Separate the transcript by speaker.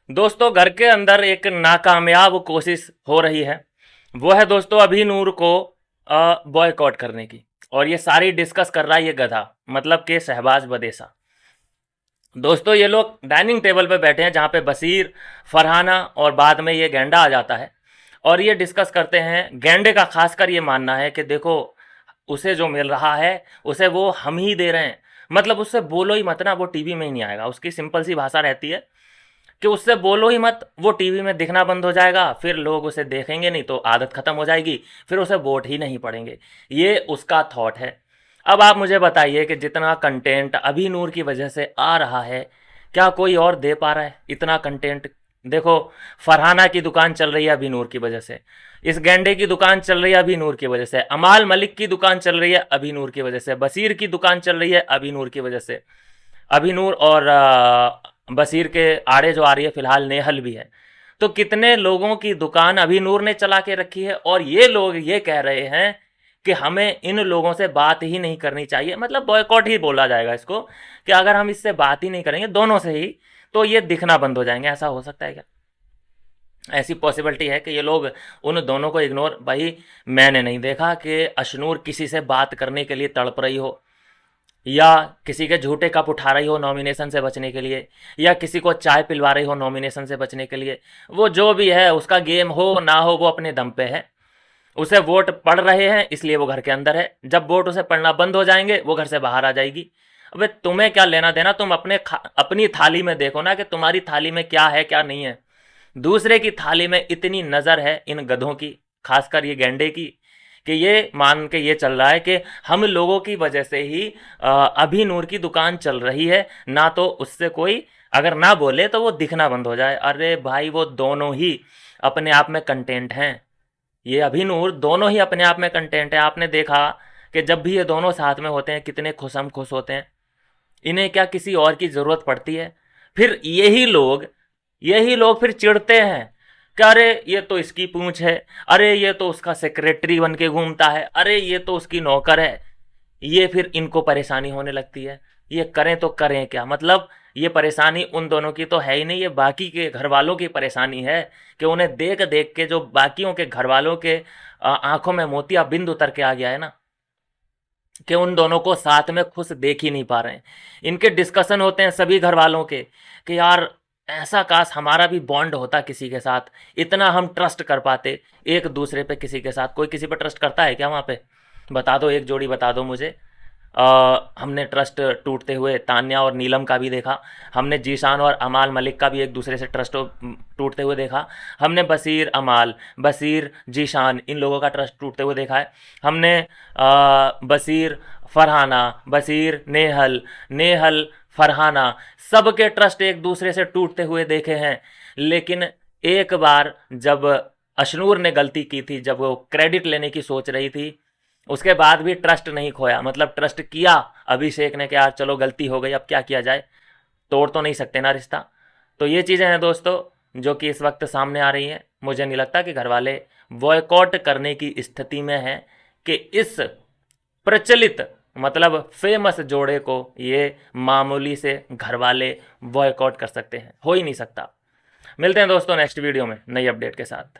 Speaker 1: दोस्तों घर के अंदर एक नाकामयाब कोशिश हो रही है। वो है दोस्तों अभिनूर को बॉयकॉट करने की। और ये सारी डिस्कस कर रहा है ये गधा, मतलब कि शहबाज बदेसा। दोस्तों ये लोग डाइनिंग टेबल पे बैठे हैं जहाँ पे बशीर, फरहाना और बाद में ये गेंडा आ जाता है। और ये डिस्कस करते हैं। गेंडे का खासकर ये मानना है कि देखो उसे जो मिल रहा है उसे वो हम ही दे रहे हैं। मतलब उससे बोलो ही मत ना, वो टीवी में ही नहीं आएगा। उसकी सिंपल सी भाषा रहती है कि उससे बोलो ही मत, वो टीवी में दिखना बंद हो जाएगा, फिर लोग उसे देखेंगे नहीं तो आदत खत्म हो जाएगी, फिर उसे वोट ही नहीं पड़ेंगे। ये उसका थॉट है। अब आप मुझे बताइए कि जितना कंटेंट अभी नूर की वजह से आ रहा है, क्या कोई और दे पा रहा है इतना कंटेंट? देखो, फरहाना की दुकान चल रही है अभी नूर की वजह से, इस गेंडे की दुकान चल रही है अभी नूर की वजह से, अमाल मलिक की दुकान चल रही है अभी नूर की वजह से, बशीर की दुकान चल रही है अभी नूर की वजह से। अभी नूर और बशीर के आड़े जो आ रही है फिलहाल नेहल भी है। तो कितने लोगों की दुकान अभी नूर ने चला के रखी है, और ये लोग ये कह रहे हैं कि हमें इन लोगों से बात ही नहीं करनी चाहिए। मतलब बॉयकॉट ही बोला जाएगा इसको, कि अगर हम इससे बात ही नहीं करेंगे दोनों से ही, तो ये दिखना बंद हो जाएंगे। ऐसा हो सकता है क्या? ऐसी पॉसिबिलिटी है कि ये लोग उन दोनों को इग्नोर। भाई मैंने नहीं देखा कि अशनूर किसी से बात करने के लिए तड़प रही हो, या किसी के झूठे कप उठा रही हो नॉमिनेशन से बचने के लिए, या किसी को चाय पिलवा रही हो नॉमिनेशन से बचने के लिए। वो जो भी है उसका गेम हो ना हो वो अपने दम पे है। उसे वोट पड़ रहे हैं इसलिए वो घर के अंदर है, जब वोट उसे पड़ना बंद हो जाएंगे वो घर से बाहर आ जाएगी। अबे तुम्हें क्या लेना देना? तुम अपनी थाली में देखो ना कि तुम्हारी थाली में क्या है क्या नहीं है। दूसरे की थाली में इतनी नज़र है इन गधों की, खासकर ये गेंडे की, कि ये मान के ये चल रहा है कि हम लोगों की वजह से ही अभी नूर की दुकान चल रही है, ना तो उससे कोई अगर ना बोले तो वो दिखना बंद हो जाए। अरे भाई वो दोनों ही अपने आप में कंटेंट हैं। ये अभी नूर दोनों ही अपने आप में कंटेंट है। आपने देखा कि जब भी ये दोनों साथ में होते हैं कितने खुशम खुश होते हैं। इन्हें क्या किसी और की ज़रूरत पड़ती है? फिर यही लोग फिर चिढ़ते हैं कि अरे ये तो इसकी पूंछ है, अरे ये तो उसका सेक्रेटरी बन के घूमता है, अरे ये तो उसकी नौकर है। ये फिर इनको परेशानी होने लगती है। ये करें तो करें क्या? मतलब ये परेशानी उन दोनों की तो है ही नहीं, ये बाकी के घर वालों की परेशानी है कि उन्हें देख देख के जो बाकियों के घर वालों के आंखों में मोतिया बिंद उतर के आ गया है ना, कि उन दोनों को साथ में खुश देख ही नहीं पा रहे हैं। इनके डिस्कशन होते हैं सभी घर वालों के कि यार ऐसा काश हमारा भी बॉन्ड होता किसी के साथ, इतना हम ट्रस्ट कर पाते एक दूसरे पे। किसी के साथ कोई किसी पे ट्रस्ट करता है क्या वहाँ पे? बता दो, एक जोड़ी बता दो मुझे। हमने ट्रस्ट टूटते हुए तान्या और नीलम का भी देखा, हमने जीशान और अमाल मलिक का भी एक दूसरे से ट्रस्ट टूटते हुए देखा, हमने बशीर अमाल, बशीर जीशान, इन लोगों का ट्रस्ट टूटते हुए देखा है, हमने बशीर फरहाना, बशीर नेहल, नेहल फरहाना, सबके ट्रस्ट एक दूसरे से टूटते हुए देखे हैं। लेकिन एक बार जब अशनूर ने गलती की थी, जब वो क्रेडिट लेने की सोच रही थी, उसके बाद भी ट्रस्ट नहीं खोया। मतलब ट्रस्ट किया अभिषेक ने कि यार चलो गलती हो गई, अब क्या किया जाए, तोड़ तो नहीं सकते ना रिश्ता। तो ये चीज़ें हैं दोस्तों जो कि इस वक्त सामने आ रही हैं। मुझे नहीं लगता कि घर वाले बॉयकॉट करने की स्थिति में हैं कि इस प्रचलित मतलब फेमस जोड़े को ये मामूली से घर वाले बॉयकॉट कर सकते हैं। हो ही नहीं सकता। मिलते हैं दोस्तों नेक्स्ट वीडियो में नई अपडेट के साथ।